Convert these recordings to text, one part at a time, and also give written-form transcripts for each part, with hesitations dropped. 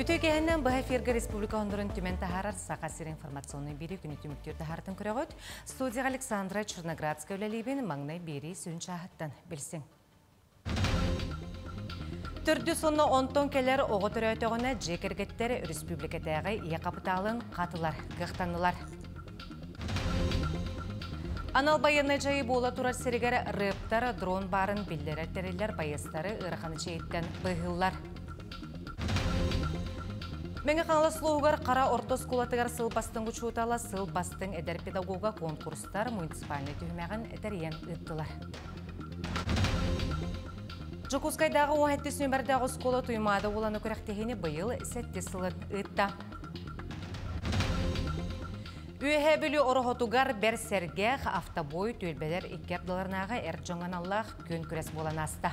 Үтөкеһеннән бу эфирге республика ондырын түмен тахарар сақасыр информационный бири күні түміктер тахартын көрөгөт. Студия Александра Черноградская үлелейбен маңнай бери сүйін шахаттан білсің. Түрді сонны 10 келер оғы түрі өтіғына жекергеттер республикатағы ие капиталын қатылар, қықтанылар. Анал байыны жайы бола турар серігер рыптар дрон барын білдері тәрелер байыстары ұрақаны чейттен бұғылар. Меңі қаңлы слоуғар қара ортос кулатығар сыл бастың ұчуытала сыл бастың әдер педагога конкурстар муниципальный түймәғін әдерен ұттылар. Жокускайдағы 17 нөмірдағы скола тұймады оланы көрәқтегені бұйыл сәтті сылын ұтта. Үйе білі орохотугар бәр сәргеғ автобой төлбелер иккерділернағы әр жоңан Аллах көн күрес болан аста.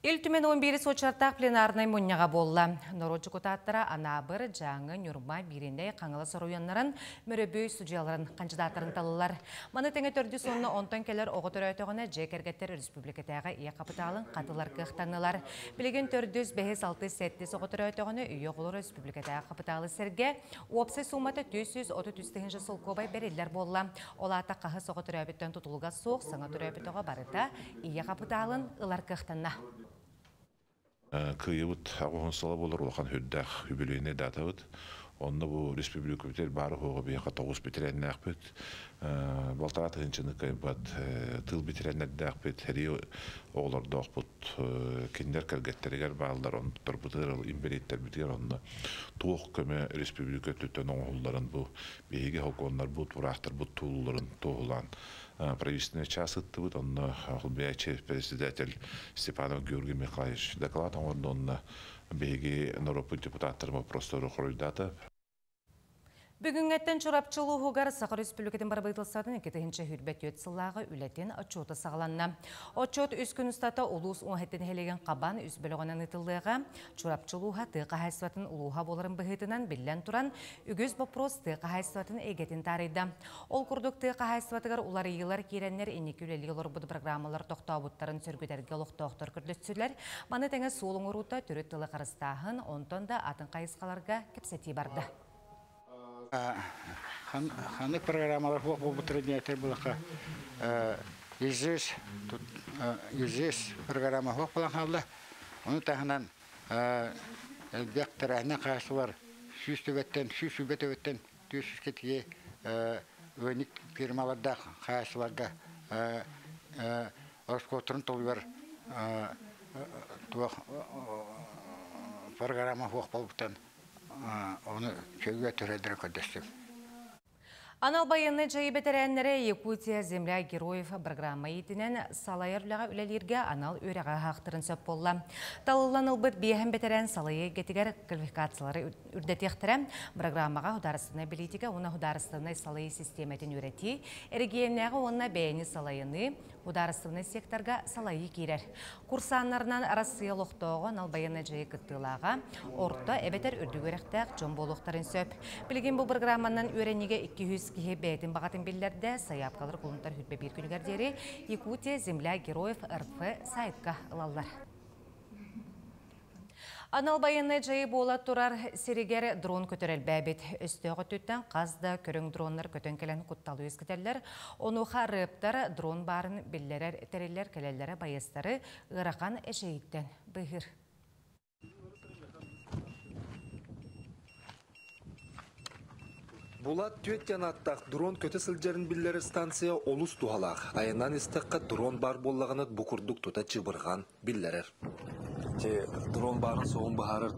Ил түмен 11 сочартақ пленарнай мұнняға болла. Норочы көтаттыра анабыр, жаңы, нүрма, бірінде қаңылы соруянларын, мөрөбөй судьяларын, қанчыдаттарын талылар. Маны тәңе төрді сонны 10 келер оғы өтіғіне жекергеттер республикатағы ие капиталын қатылар қықтанылар. Білеген төрдіз 5-6-7 оғы өтіғіне үйе қолыр республикатағы капиталы сәрге, опсы суматы 230 сыл көбай берелер болла. Олата қағы соғы түрәбеттен тұтылға соқ, саңа түрәбеттіға барыта ие капиталын ұлар қықтанна. Кыйыбыт ағуғын болыр олқан хүддәқ үбілуіне датабыт. Онны бұл республика бітер бары хоғы бейқа 9 бітірәнне ақпыт. Балтаға тұғыншыны кайбат тыл бітірәнне дәқпыт. Әрі оғыларды оқпыт. Кендер кәргеттерігер бағылдар оны тұрбытыр, имбереттер бітер онны. Туық көмі республика түттен оғылдарын бұл бейге хоқонлар бұл тұрақтыр бұл туыларын тоғылан. Правительственный час ыттыбыт, онны бәйче председатель Степанов Георгий Михайлович доклад, онны бейге Европа депутаттарыма просто рухройдаты. Бүгін әттен чұрапчылы ғығар Сақыр Республикатын бар байтылсадың екетігінші хүрбәт өтсіллағы үләтен отчоты сағыланна. Отчот үз күн ұстата ұлыс оңғеттен хелеген қабан үз біліғынан ұтылдыға чұрапчылыға тыға хайсватын ұлуға боларын бұғытынан білден тұран үгіз бапрос тыға хайсватын егетін тарыйда. Ол күрдік тыға хайсватығар улар иылар керенлер енекі үлелі олар бұды программалар тоқтауыттарын сөргідерге лоқтауқтар күрдістілер. Маны тәңі солың ұрута түрі тылы қарыстағын, онтон да атын қайысқаларға кепсети барды. Ханы программалар бұл бұтырынетер бұлаққа езес программа хоқ бұлан қалды. Оны тағынан әлбектір әне қағысылар сүйіс үбет өбеттен түйісіз кетіге өйнік фирмаларда қағысыларға орысқа отырын толғар программа хоқ болбықтан оны көйге түрәдірі көдестім. Анал байыны жайы бетерәнлері Якутия земля героев программа етінен салайырлыға үлелерге анал өреға хақтырын сөп болла. Талыланыл бұд бейхен бетерән салайы кетігер квалификациялары үрдетектірі программаға хударыстыны билетігі, оны хударыстыны салайы системетін өреті, әргейіннәғы онына бәйіні салайыны хударыстыны секторға салайы керер. Курсанларынан арасы лоқтоғы анал байыны жайы күттілаға орта әбетер үрдігеректәк жон болуқтарын сөп. Білген бұл программанан өренеге 200 кихе бәйтін бағатын беллерді саяпқалар құлынтар хүтбе бір күнігердері Якутия земля героев РФ сайтқа ылалар. Анал байыны жайы бола тұрар серегер дрон көтерел бәбет. Өстеғі түттен қазда көрің дронлар көтен келен құтталы өскітерлер. Онуға рыптар дрон барын беллерер тәрелер келелері байыстары ұрақан әшейттен бұғыр. Булат түйеттен аттақ дрон көті сылжарын білдері станция олыс туғалақ. Айынан істіққа дрон бар боллағанат бұқырдық тұта чыбырған білдерер. Дрон барын соғын бұхарыр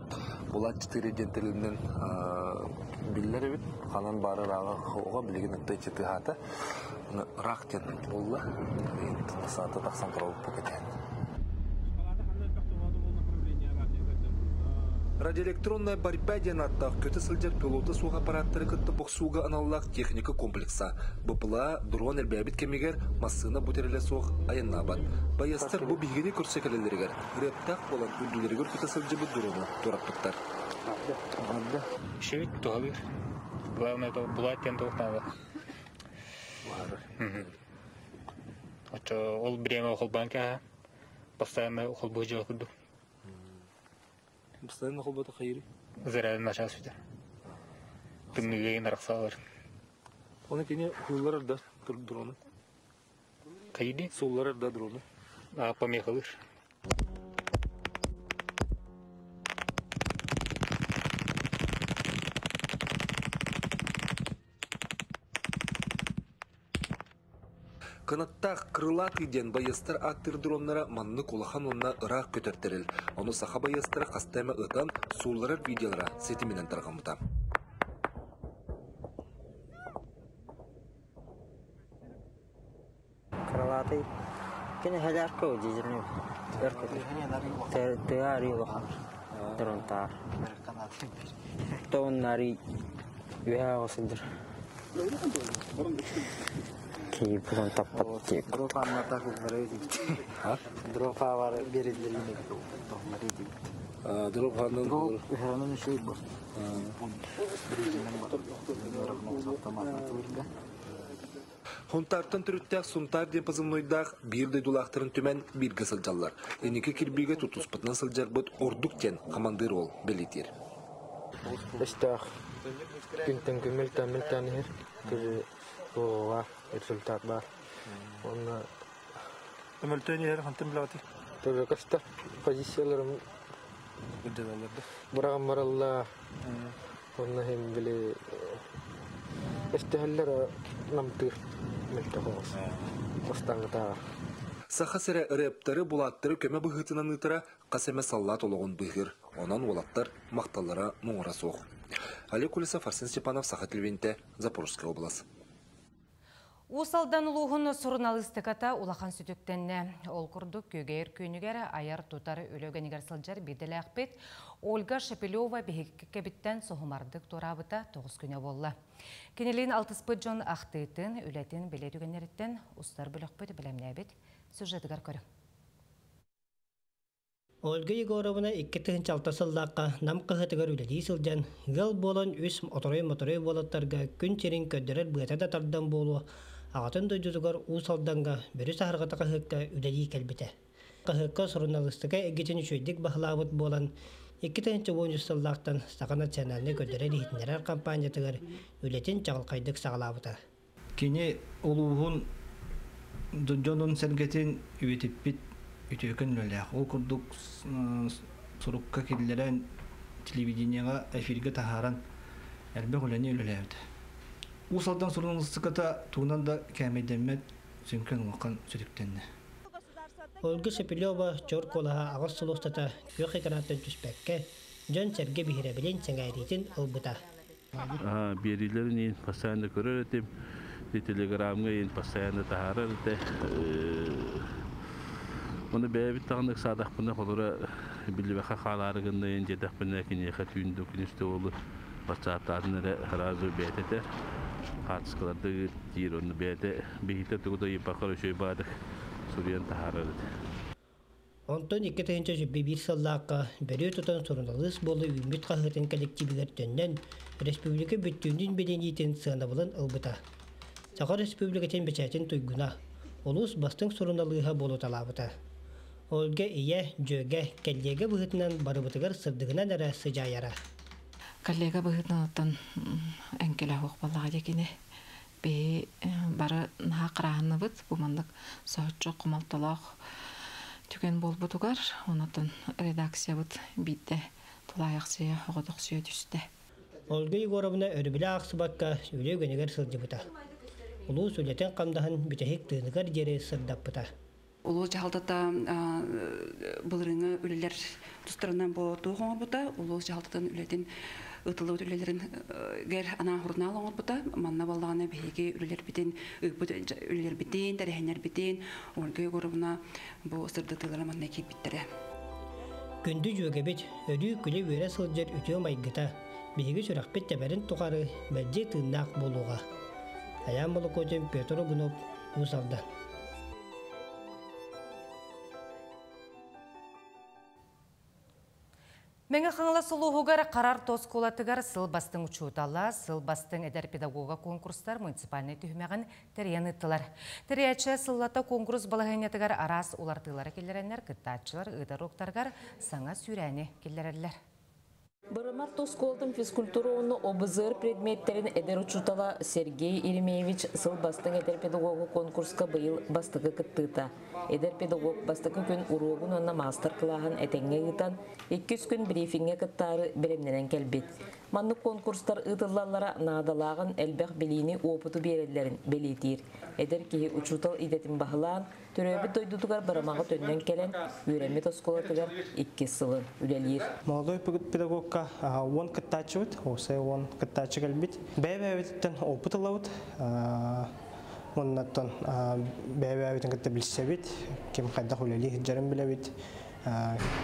Булат 4 жентілінен білдері бит. Қанан барыр оға білеген ұқтай четі хаты. Рақтен болла. Саты тақсан құрауып бұқетен. Радиоэлектронная борьба ден аттақ көті сылжар пилоты суға аппараттары күтті бұқсуға аналлақ техника комплекса. Бұпыла дрон әрбәбіт кемегер массына бұтерелі соқ айынна бат. Байыстар бұл бігені көрсекелелергер. Реттақ болан үлділергер көті сылжы бұл дроны тұраппыттар. Шевет туғалыр. Главное, это булаттен туғнағы. Ол бреме оқыл банка постоянно ухол божо куду. Постоянно холбота хайри. Заряд начал сюда. Тымныгы нарахсалар. Оны кене хуйлар да дроны. Кайди? Суллар да дроны. А помехалыр. Канаттах крылат иден байыстар аттыр дроннара манны кулахан онна ырак көтертерил. Оны саха байыстара кастайма ытан сулларар видеолара сетименен таргамыта. Крылатый. Кене халярка удизерный. Теари лохан. Дронтар. Тоннари. Веа осылдыр. Ки бүгін таппат тек. Дропа аннатак умрей дит. Дропа var берилдери мек. Дропханын Ханын şey bu. Хонтартын түріттәк сунтар деп позывнойдақ бір дойдулақтырын түмен біргі сылжалар. Енекі кірбеге тұтуспытын сылжар бұд ордуктен командир ол белетер. Эстах. Күнтен күмел тәмел хер. Түзі оға результат бар. Оны Өмілтөне ер қантын білағаты? түзі қаста позицияларым бұрағым баралла. Оны хем біле эстехеллер намтыр. Саха сірі іріптері бұлаттыры көмі бұғытынан ұтыра қасеме саллат олығын бұғыр. Онан олаттар мақталара мұңыра соқ. Олег Кулисов, Арсен Степанов, Саха Телевинте, Запорожская область. Усалдан улуғын журналистиката улахан сүтіктенне. Ол күрдік көгер көнігер аяр тұтары өлігенігер сылжар беделі ақпет Ольга Шепелева бігікке біттен соғымардық торабыта 9 күні болла. Кенелейін 60 жон ақтыйтын өлетін белетігенеріттен ұстар бөлік бөті білемне бет. Сюжетігер көрі. Ольга Егоровна 2-6 сыллаққа нам қығытығыр үлелей сылжан, ғыл болын үс моторой болаттарға күн терін көддерер бұғатада тардан болу, ағатын дөйдізігір ұсалданға бүрі сағырғата қығыққа үлелей кәлбіті. Қығыққа журналистіға әгетін үшөйдік бағылауыт болан 2-10 сыллақтан саған национальны көддерер етінерер компаниятығыр үлетін жағылқайдық сағылауыты. Кене олуғын жонын сәргетін үетіппет үтөкөн өләк. Ол күрдік сұрыққа келдерен телевиденияға эфирге тахаран әлбек өләне өләләвді. Усалдан сұрыңызсықата туғынан да кәмейденмет сүнкен ұлқан сүріктенді. Ольга Шепелева чор колаға ағыз сұлықтата көк экранаттан түспәкке жон сәрге бихіребілен сәңәретін ұлбыта. Берилерін ең постоянно көрер етем. Телеграмға ең постоянно тахарар ете. Оны бәйбіт тағындық садақ бұна қолыра білбәқа қаларығында ең жедақ бұна кенеға түйінді күністі олы бастаптарын әрі разы бәйтетер. Қатысқыларды дейір оны бәйті бейті тұғыда епақар өшөй бадық сүрен тахарар еді. Онтон 2-1 сыллаққа бәрі тұтан сұрындалыс болы үміт қағытын коллективігер төннен республика бүттүндін беденейтін сығынабылын ұлбыта. Сақар республикатын бәчәтін тұйгуна, олыс бастың сұрындалыға болу талабыта. Ольга ие жөге коллега бұғытынан барыбытығыр сырдығынан әрі сыжайара. Коллега бұғытынан оттан әңкелі хоқ балаға декені. Бе бары нақырағыны бұд, бұмандық сауытшы құмалталақ түкен бол бұтығар. Онаттан редакция бұд бейді тұлайықсия оғыдық сүйе түсті. Ольга Егоровна өрбілі ақсы баққа үлі гөнігер сылды бұта. Улу сөйлетен қамдағын бүтәхік тығынығар жері сырдап бұта. Улу жалтата бұлырыңы үлелер тұстарынан болу ғоңыр бұта. Улу жалтатан үледен ұтылы үлелерін гәр ана ғұрнал ғоңыр бұта. Манна балдағына бейге үлелер бітен, үлелер бітен, дәрәхенер бітен. Ольга Егоровна бұл сырдытылары манна кек біттірі. Күнді жөге бет, өді күлі өре сылжар үтіо майгыта. Бейге сүрақ бет тәбәрін тұқары бәлде тыңнақ болуға. Аян болу көтен Петр Огунов ұсалдан. Меңе қаңла сұлуғығар қарар тосколатығар сылбастың учутала, сылбастың әдер педагога конкурстар муниципальный түймеғін тәриян ыттылар. Тәриячі сыллата конкурс балағайнетігар арас улартылары келеренлер, кыттатчылар, ыдароқтарғар саңа сүйрәне келерелер. Барамар тосколтын физкультура оны обызыр предметтерін әдер учутала Сергей Еремеевич сылбастың әдер педагогы конкурска бұйыл бастығы кыттыта. Әдер педагог бастығы күн урогын онна мастер қылағын әтенге ғытан, 200 күн брифинге кыттары беремнерен кәлбет. Маннық конкурстар ұтылалара надалағын әлбәқ білейіні опыту берелерін белетер. Әдер кейі учутал идетін бағылан, төрөбі дойдудығар барамағы төннен кәлен, үйрәмет тосколатығар 2 сылын үлелер. Молодой педагогка он кыттачывает, осе он кыттачы кәлбет. Бәйбәйбеттен опыт алауыт, оннаттан бәйбәйбеттен кітті білсебет, кем қайдақ үлелер жарым білебет,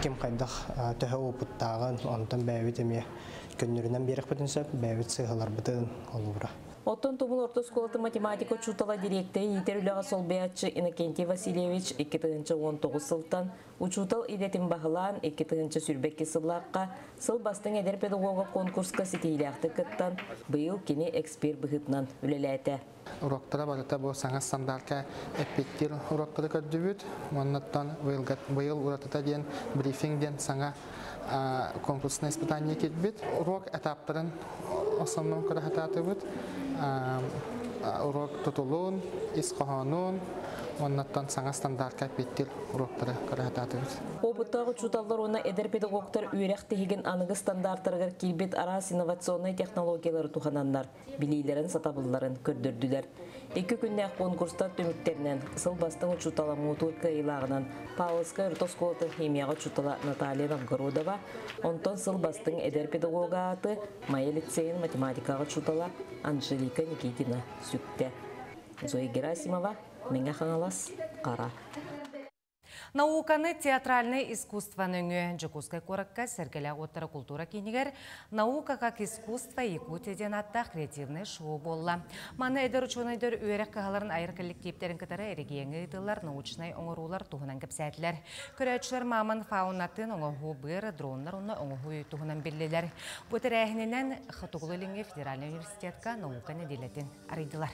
кем қайдақ төһі опыттағын, онтан бәйбәйбет көннөрүнөн берек бүтүнсөп, бәйбит сыгалар бүтүн олура. Оттон тумул ортосколаты математика чутала директори Итерүләгә Солбеятчы Иннокентий Васильевич 2019 сылтан учутал идетин багылан 2000 сүрбекке сыллакка сылбастың әдер педагога конкурска сетиләкты кыттан быйыл кини эксперт быгытнан үлеләтә. Уроктара барыта бу саңа стандартка эппеттер уроктары көдүбүт. Моннаттан быйыл уроктата ден брифинг ден саңа конкурсное испытание кетбит. Урок этаптарын основном карахататыбыт. Урок тутулун, исқоханун, оннаттан саңа стандартка эппеттер уроктары карахататыбыт. Опыттагы чуталлар оны эдер педагогтар үйрәк тегеген аныгы стандарттарга килбет арас инновационный технологиялар тухананнар, билейлерин сатабылларын көрдөрдүләр. 2 күннәк конкурста төмүктеринен сылбастың учутала мутулка илагынан Павловская ортосколаты химияга чутала Наталья Новгородова, онтон сылбастың эдер педагога аты Майя лицейн математикага чутала Анжелика Никитина сүкте. Зоя Герасимова, Меңе Хаңалас, Қара. Науканы театральный искусствоның Жекускай коракка сәргелі оттары культура кейнігер «Наука как искусство Якутиядан» атта креативный шоу болла. Маны әдір ученыйдыр үйерек қағаларын айыр коллективтерін кітары әрегейіңі ұйтылар, научнай оңырулар туғынан кәпсәтілер. Көрәтшілер мамын фаунатын оңығы бір дронлар оны оңығы туғынан беллелер. Бұтыр әхінінен Хатуғылылыңы Федеральный университетка наука неделетін арыдылар.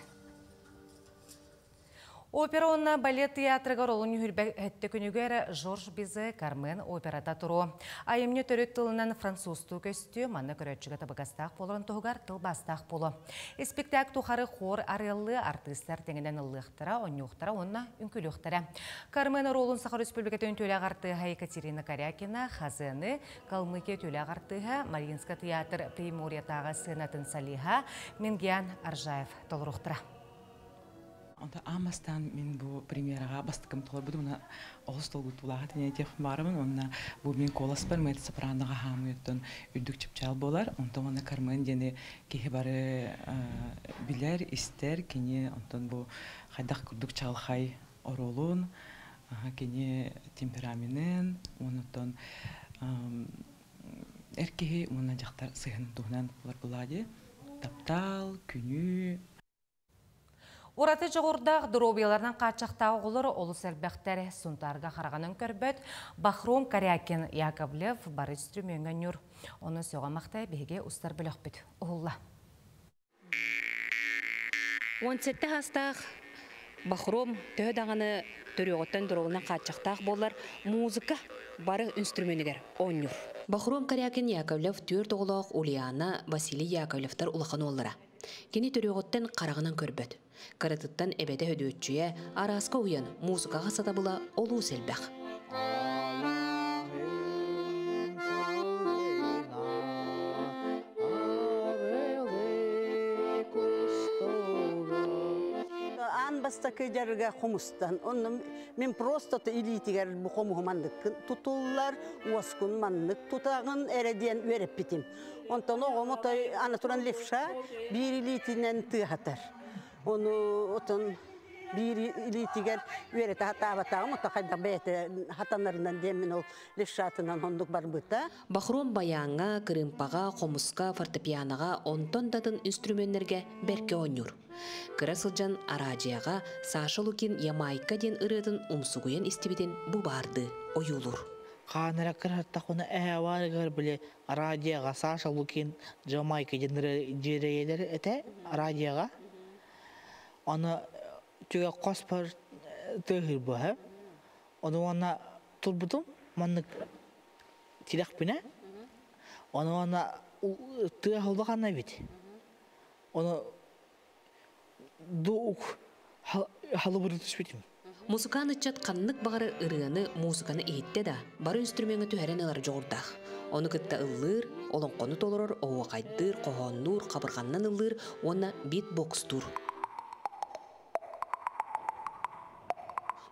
Опера онна балет театрыға ролын үрбәтті күнігер Жорж Бизе Кармен операта тұру. Айымны төрек тылынан французту көсті, маны көрәтшігі табығастақ болырын тұғығар тылбастақ болу. Спектак тұқары хор арылы артистар теңінен ұлықтыра, онюқтыра, онна үнкіліқтіра. Кармен ролын Сахар Республикаты үнтөлі ағартыға Екатерина Корякина, Хазыны, Калмыке төлі ағартыға, Маринска театр Приморьятағы сынатын Салиха, Менгиян Аржаев толырықтыра. Онда амастан мен бу премьераға бастықым толар бұды, мұна олыс толғы тулаға тәне тек барымын, онна бұл мен колас бар, мәді сопраныға хамы өттін үдік чүпчал болар, онда оны Кармен дені кейі бары білер, істер, кені онтан бұл қайдақ күрдік чалхай оролун, кені темпераментін, онытан әркеге мұна жақтар сығының туғынан болар бұладе, таптал, күні. Ораты жоғырдақ дробияларынан қатшақтағы олар олыс әлбәқтәрі сұнтарға қарағанын көрбөт Бахром Корякин Яковлев бары үстрүмеңген нүр. Оны соға мақтай беге ұстар біліқ бүт. Оғылла. 17 хастақ Бахром төхедағаны төріғыттан дұрығынан қатшақтақ болар музыка бары инструментігер он нүр. Бахром Корякин Яковлев төр тоғылақ Ульяна Василий Яковлевтар ұлақын олыра. Кені төріғыттан қарағынан көрбөт. Каратыттан әбәді өдөтчüе араска уян музыкаға сатабыла олу сәлбәқ. Баста көйдерге қомыстан. Мен просто илитігер бұл қомығымандық тұтулар, уаскун мандық тұтағын әрәден өріп бітім. Онтан оғым отай анатуран левша бір илитінен тұғатар. Оны отын bir ilitiger verete hata mutta kayda bete hatanlarından demin ol lişatından honduk barbıta. Бахром баяңа, кырымпага, комуска, фортепианоға, онтон датын инструменттерге берке ойнур. Кырасылжан аражияға Саша Лукин Ямайка ден ырытын умсугуен истибиден бу барды, оюлур. Қаныра кірхатта құны әварығыр біле радиоға Саша Лукин Жамайка жерейлер әті радиоға. Оны түге қоспар тұғыр бұға. Оны тұрбыдым, манның тилек біне. Оны тұға қылды қана бет. Оны дуық халы бұрды түспетім. Музыканы чат қаннық бағары ырыаны музыканы ехетте да, бары инструменті түхәрен алар жоғырдақ. Оны күтті ыллыр, олон қоны толырыр, оға қайдыр, қоғаннур, қабырғаннан ыллыр, оны битбокс тур.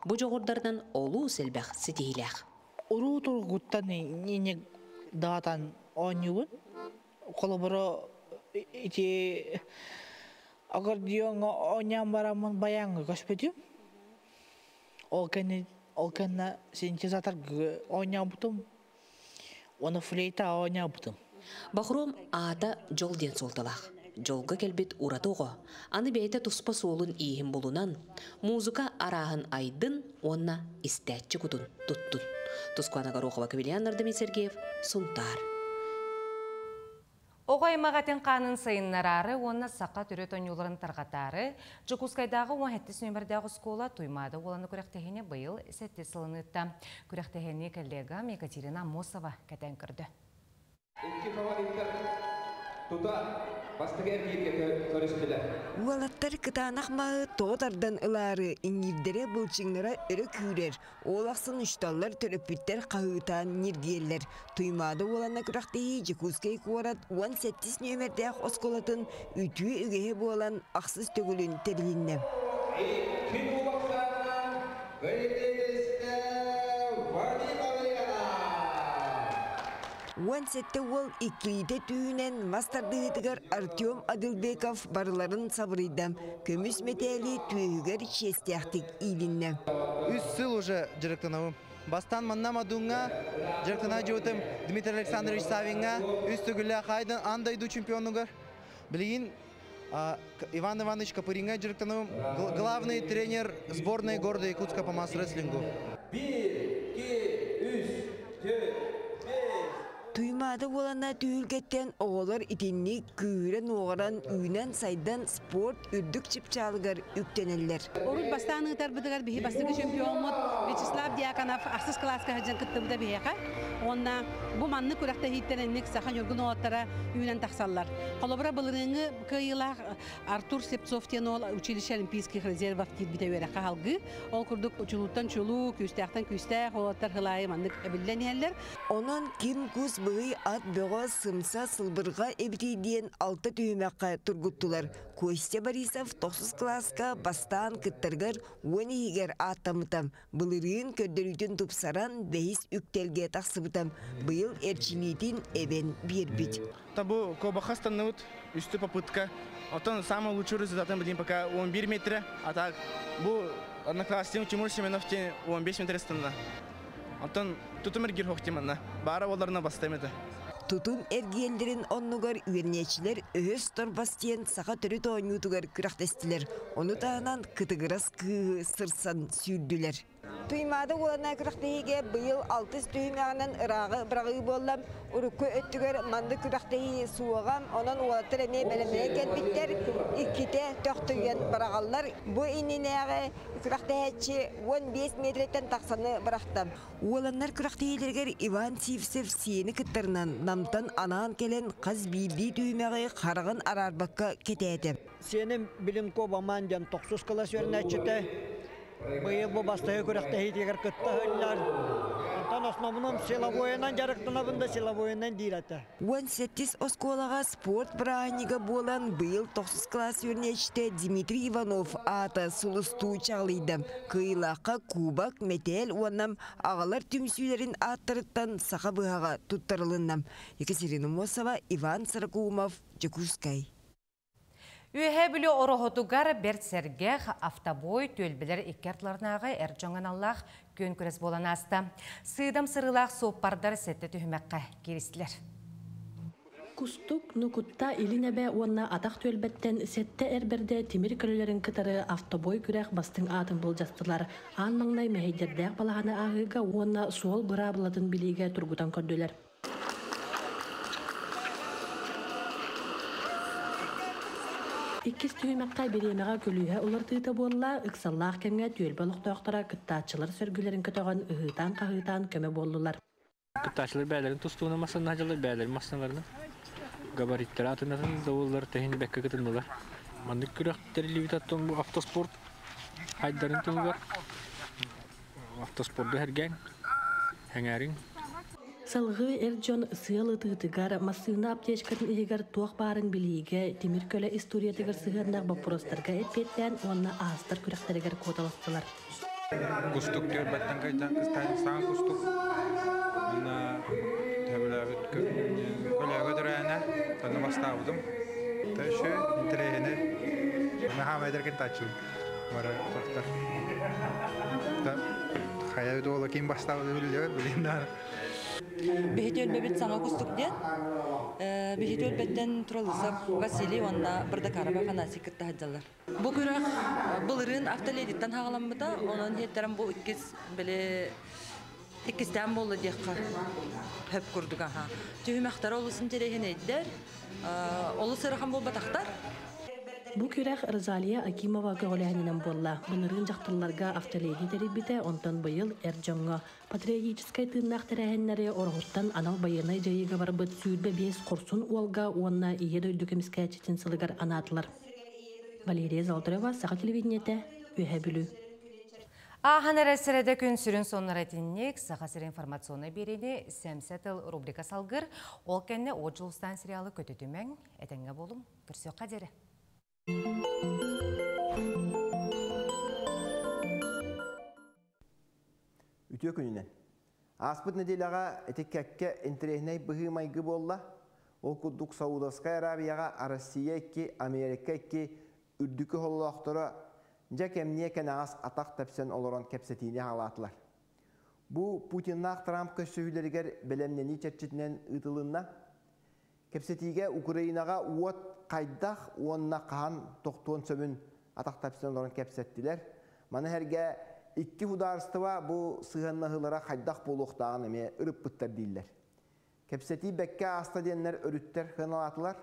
Бұ жоғырдардан олу сәлбәқ сетейләқ. Уру тұрғыттан нене дағатан ойнуын, қолы бұры ете аккордеонға ойнан барамын баяңғы көспетім. Ол кәні синтезатор ойнан бұтым, оны флейта ойнан бұтым. Бақыром ата жол ден солталақ. Жолға кәлбет ұратуға. Аны бәйті тұспа солын иехін болунан, музыка арағын айдын, онна істәтчі күтін тұттын. Тұскуана Горохова, Кавильян Ардамин Сергеев, Сунтар. Оғай мағатын қанын сайыннарары, онна саққа түрі тонюларын тарғатары, Жокускайдағы 17 нөмірдегі скола туймады оланы күректехіне бұйыл сәтті сылынытта. Күректехіне коллега Екатерина Мосова кәтен кірді. Уалаттар кытанақ мағы тоғытардан ылары иңгердері бұлчыңлары үрі күйрер. Олақсын үшталлар төрөппіттер қағытан нергелер. Туймады олана күрақтейі Жекускай куарат 17 нөмірдәқ осколатын үтіі үгеhe болан ақсыз төгілін тәрілінне. Уансетте ол иккейте түйінен мастардығытығар Артем Адылбеков барыларын сабырыйдам. Көміс метәлі түйігер шестяқтық илінне. 3 сыл уже жырықтынауым. Бастан маннам адуңа, жырықтына жөтім Дмитрий Александрович Савинға, үстігілі қайдың андайду чемпионуғар. Білейін, Иван Иванович Капыринға жырықтынауым, главный тренер сборной города Якутска по масс-рестлингу. 1, 2, 3, 4. Туймады олана түйілгеттен оғылар итинник күйірен оғыран үйнен сайдан спорт үрдік чіпчалығар үктенелер. Орут бастаңыңытар бұдығар бігі бастығы чемпионмыд Вячеслав Дьяконов ақсыз класска хаджан күтті бұда бейеқа. Онна бұ манны күрәқті хейттененник сахан үргін оғаттара үйнен тақсаллар. Қолыбыра бұлырыңы күйілақ Артур Сепцов тен ол училище олимпийских резервов кетбіте өрәқа халғы. Ол күрдік чулуттан чулу, күстәқтан күстәқ, оғаттар хылайы маннык әбілленелер. Онын ким күз бұғы ат бөға сымса сылбырға әбітейден 6 түйімәққа тұргыттылар. Костя Борисов 9 класска бастан кіттіргір өні егер аттамытам. Бұлырын көддірітін тұпсаран бәйіс үктелге тақсыбытам. Бұйыл әрчилейтін әбен бербіт. Табу кобахастанны үсті попытка. Отон самый лучший результатом будем пока 11 метра. А так, бұл одноклассник Тимур Семенов 15 метр станна. Антон тутум эргер хоқтиманна. Бара оларына бастаймады. Тутум эргелдерин оннугар үйернечилер өз торбастен сақа түрі тоонютугар күрақтестілер. Оны тағынан кытыгырас кығы сырсан сүйділер. Туймады олана күрақтейге бұйыл 6 түймәғынан ырағы бірағы болам. Үріккі өттігер манды күрақтейі суығам. Онан олаттыр әме бәлеміне кәлбіттер. Иккіте төқтіген бірағалар. Бұ инінәғі күрақтейетші 15 метреттен тақсаны бірақтам. Оланлар күрақтейдергер Иван Сивсев сиені кіттерінен намтан анаан келен қаз бейді түймәғі қарығын арарбаққа кетеді. Сенім білім кобаман жан 9 класс өрнәтшіті. Бұйыл бұл бастығы күріқті хейтегер күтті хөлілер. Онтан основном силовойынан жарықтынабында силовойынан дейрәті. 17 осколаға спорт браанига болан бұйыл 9 класс өрнешті Дмитрий Иванов аты сұлысту чағылайды. Кыйлаққа кубак, метел онам ағалар түмсүйлерін аттырыттан сақа бұғаға тұттарылыннам. Екатерина Мосова, Иван Саракумов, Жекускай. Үйе білі орохотугар берт сергех автобой төлбілер иккертларнағы әрджоңан Аллах көн көрес болан асты. Сыйдам сырылақ соқпардар сәтті түхімәққа керістілер. Кустук нукутта илинебе уонна атақ төлбеттен сетте әрберде тимир көлелерін кытары автобой күрәк бастың атын бұл жастылар. Ан маңнай мәйдердәк балағаны ағыға уонна суол бұра бұладын біліге тұргутан көрділер. Иккис түймәкка беремеға көлühe улартыйты болла, ыксаллах кемге түйелбалық тоқтара кыттачылар сөргілерін көтөған ыһытан қағытан көмө болдылар. Кыттачылар бәлерін тұстуына масынна жылы бәлерін масынларына. Габариттер атынатын давылдар тәхін бәкке кытынылар. Мандық күрәқтер левитаттон бұл автоспорт хайдарын тұлғар. Автоспорты әрген, әңәрін. Салғы әрджон сыйлы тұғытығар, масыны аптешкатын егер туақ барын біліге, темір көлі историятығыр сығырнақ бапыростарға әппеттен, онына астар күрәқтерігер kodalastылар. Кустук төр бәттен қайдан қыстайын саң кустук. Мұна тәбіләбіт көлігі дұрайына тәні бастауыдым. Төші интерейіні мәхам әдерген тәтшіл. Бары тоқтар. Қайабыды олы кейін бастауыды біліндер. Бехет өлбебет саңа кустук ден. Бехет өлбеттен Тролысов Василий онна Бардакарова қанасы кітті хаджалар. Бұл күрәк бұлырын автоледиттен хағаламбыда, оның хеттерін бұл иккістен болы деққа хөп күрдік аға. Түйімақтар олысын терейін әйддер, олы сырыған бол батақтар. Бу күрәк Розалия Акимова көғіләнінен болла. Бұнырын жақтыларға автолеги теребіте, онтан байыл әржонға. Патриотическай тыыннақ тәрәхеннәрі орғырттан анал байынай жайыға барбыт сүйірбе бес құрсын уолға уанна иеді өйдікімізге четін сылығар анатылар. Валерия Залтырева, Сақа телевидениеті, өйе білу. Ахан әрәсіреді күн сүрін сонлар әтіннек, Сақасыр информационы береді, Сәмсәтіл рубрика салғыр, ол кәнне Оджулстан сериалы көтетімен, әтенге болым, көрсе қадері. Үтө күнінен. Аспыт неделяға әтеккәкке интерехней бұғы майғы болла, ол күддік Саудовская Арабияға, Россия ки, Америка ки, үрдікі холлақтыры жак әмне кәнағас атақ тәпсен олыран кәпсетіне халатылар. Бұ Путиннақ Трамп көсөйлергер бәлемнені чәрчетінен ұтылынна, кәпсетіге Украинаға уот қайдақ уонна қаған тоқтуын сөмін атақ тәпсен олыран кәпсеттілер. Маны әрге икки хударыстыва бұл сығаннағылара қайдақ болуқтағын әме үріп бұттар дейілер. Кәпсеті бәкке аста денлер өріттер қыналатылар.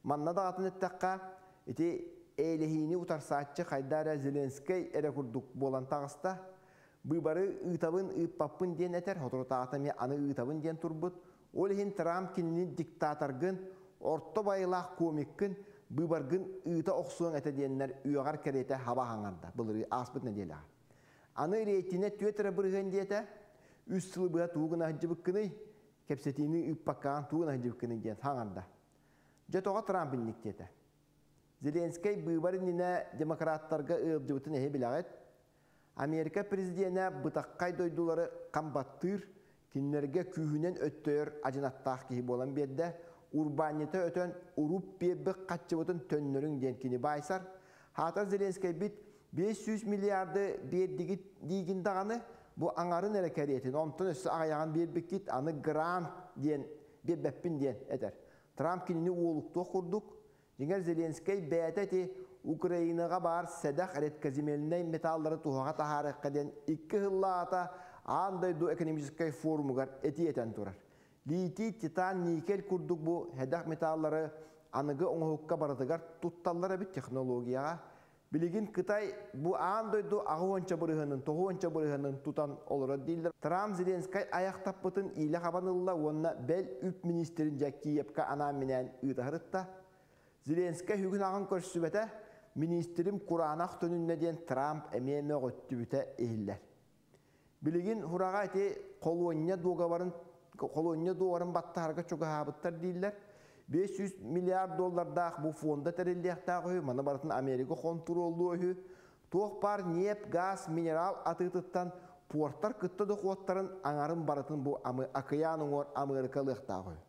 Манна да атын өттәққа еті әйліхейіні ұтарсатчы қайдары Зеленскай әрі күрдік болан тағыста. Бұйбары ұйтабын ұйпаппын ден әтер, отырыта атыме аны ұйтабын ден тұрбыт. Ол ең Трамп кеніне диктаторгын, орто байлақ комиккін, бұйбаргын ұйта оқсуын әті денлер үйағар кәреті хаба хаңарда. Бұлыры аспыт неделі. Аны рейтіне түйетірі бұрған дейті, үз сылы бұға туғын ахыджы бұққыны, кәпсетіні үппаққаған туғын ахыджы бұққыны дейін хаңарда. Жөтоға Трампинник дейті. Зеленскай бұйбарынына демократтарға ұйылжы бұтын әйе білағыд. Америка президиені бұтаққай дойдулары қамбаттыр, кенлерге күйінен өттөйір ажынаттақ кейі болан берді, урбанеті өтін ұруп бебі қатчы бұтын төннерін ден кені байсар. Хатар Зеленскай біт 500 миллиарды бердігі дейгін дағаны, бұл аңарын әрекәретін, онтын өсі ағаяған бербеккет, аны грант ден, бербәппін ден әдір. Трамп кеніне олықты құрдық, жеңер Зеленскай бәйті Украинаға бар сәдәқ әреткәзімеліней металлары туғаға тахарыққа ден 2 ғыллата андайду экономическай форумығар әті етен тұрар. Лити, титан, никель құрдық бұл әдәқ металлары анығы оңыққа барадығар тұтталлары біт технологияға. Білігін Қытай бұл андайду ағуанча бұрығының, тоғуанча бұрығының тұтан олыры дейілдір. Трамп Зеленскай аяқтап бұтын илі қабанылла онына бәл үп министерін жәкки епқа анаминен ұйтағырытта. Зеленскай хүгін ағын көрсі бәті, министерім Құранақ төніннеден Трамп әмеме ғөтті бүті ейлер. Білігін ұраға әте қолуынне дуғарын баттарға чоға хабыттар дейілер. 500 миллиард доллардақ бұл фонда тәрелдіяқтағы өй, маны барытын Америка контур олды өй. Тоқ бар неп, газ, минерал атытыттан порттар күттіді қуаттарын аңарын барытын бұл ақыяның ор Америкалықтағы өй.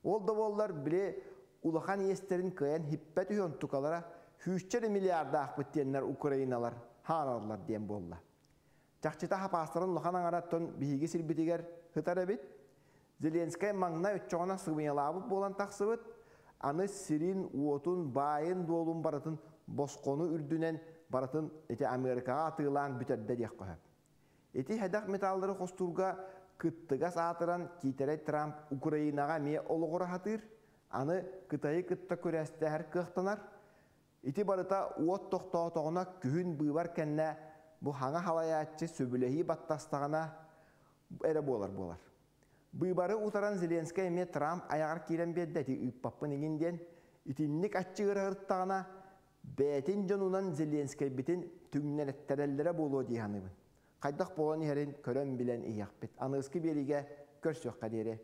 Ол да болар біле улахан естерін көйен хиппет үйен тұқалара 300 миллиардақ бүттенлер Украиналар, ханарлар дем болла. Чақчыта хапастарын улахан аңараттон бігі сілбітігер хытар әбет. Зеленскай маңна өтчоғына сывыялабы болан тақсыбыт, аны сирин, уотун, байын долун баратын босқону үрдінен баратын Америкаға атылан бүтерді дек қойып. Хәдәк металлары қостурға кыттыгас атыран кейтерей Трамп Украинаға ме олығыра хатыр, аны кытайы кытта көрәсті әр кықтанар. Барыта уот тоқтауытығына күхін бұйбар кәнне бұ хаңа халаятчы сөбілеғи баттастағына әрі болар. Бұйбары ұтаран Зеленскай ме Трамп аяғар кейлен берді үппаппын егінден, итіннік атчы ғырағырттағына бәтін жонунан Зеленскай бітін түңнен әттәрелдері болу дейханыбын. Қайдақ болан ерін көрін білен ияқ бет. Анығызғы беріге көрсөк қадері.